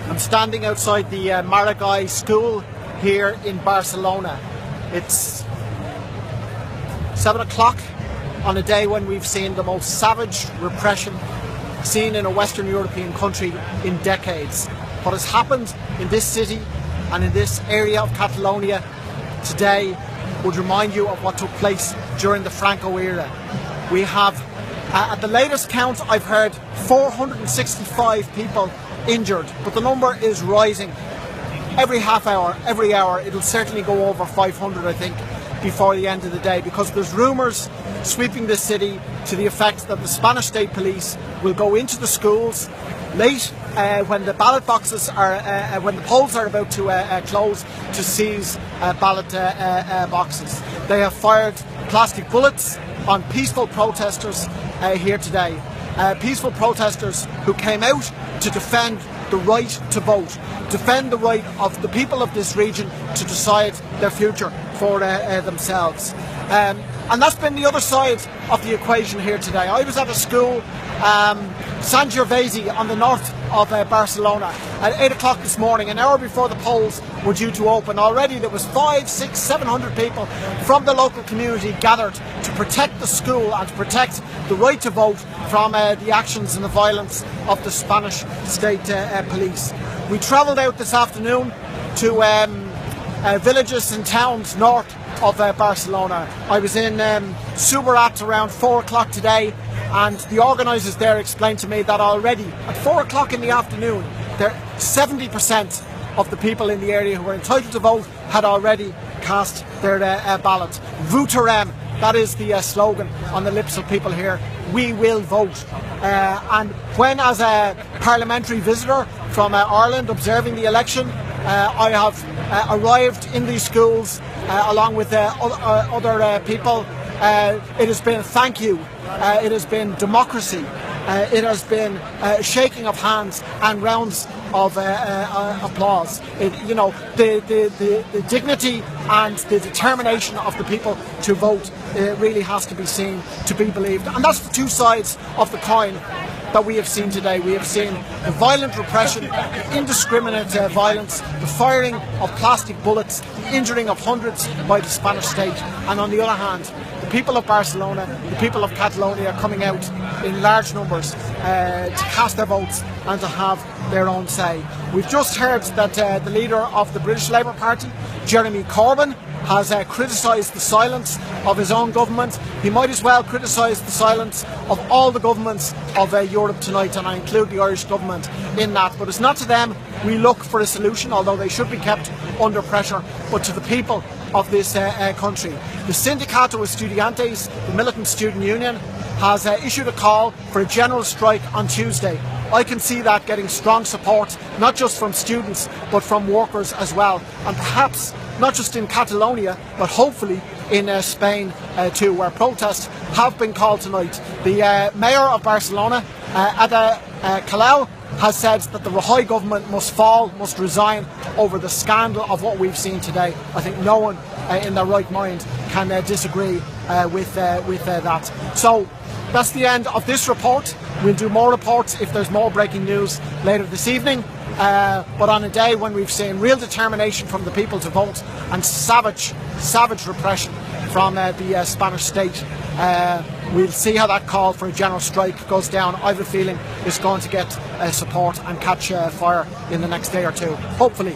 I'm standing outside the Maragall school here in Barcelona. It's 7 o'clock on a day when we've seen the most savage repression seen in a Western European country in decades. What has happened in this city and in this area of Catalonia today would remind you of what took place during the Franco era. We have, at the latest count I've heard, 465 people injured, but the number is rising. Every half hour, every hour, it'll certainly go over 500, I think, before the end of the day, because there's rumours sweeping this city to the effect that the Spanish state police will go into the schools late when the ballot boxes are, when the polls are about to close, to seize ballot boxes. They have fired plastic bullets on peaceful protesters here today. Peaceful protesters who came out to defend the right to vote, defend the right of the people of this region to decide their future for themselves. And that's been the other side of the equation here today. I was at a school, Sant Gervasi, on the north of Barcelona at 8 o'clock this morning, an hour before the polls were due to open. Already there was 500, 600, 700 people from the local community gathered to protect the school and to protect the right to vote from the actions and the violence of the Spanish state police. We travelled out this afternoon to villages and towns north of Barcelona. I was in Subarat around 4 o'clock today, and the organisers there explained to me that already at 4 o'clock in the afternoon, 70% of the people in the area who were entitled to vote had already cast their ballot. Votarem, that is the slogan on the lips of people here. We will vote. And when, as a parliamentary visitor from Ireland observing the election, I have arrived in these schools along with other people. It has been thank you, it has been democracy, it has been shaking of hands and rounds of applause. The dignity and the determination of the people to vote really has to be seen, to be believed. And that's the two sides of the coin that we have seen today. We have seen the violent repression, the indiscriminate violence, the firing of plastic bullets, the injuring of hundreds by the Spanish state, and on the other hand, the people of Barcelona, the people of Catalonia coming out in large numbers to cast their votes and to have their own say. We've just heard that the leader of the British Labour Party, Jeremy Corbyn, has criticised the silence of his own government. He might as well criticise the silence of all the governments of Europe tonight, and I include the Irish government in that. But it's not to them we look for a solution, although they should be kept under pressure, but to the people of this country. The Sindicato de Estudiantes, the militant student union, has issued a call for a general strike on Tuesday. I can see that getting strong support, not just from students, but from workers as well. And perhaps not just in Catalonia, but hopefully in Spain too, where protests have been called tonight. The mayor of Barcelona, Ada Colau, has said that the Rajoy government must fall, must resign over the scandal of what we've seen today. I think no one in their right mind can disagree with that. So that's the end of this report. We'll do more reports if there's more breaking news later this evening. But on a day when we've seen real determination from the people to vote and savage repression from the Spanish state, we'll see how that call for a general strike goes down. I have a feeling it's going to get support and catch fire in the next day or two, hopefully.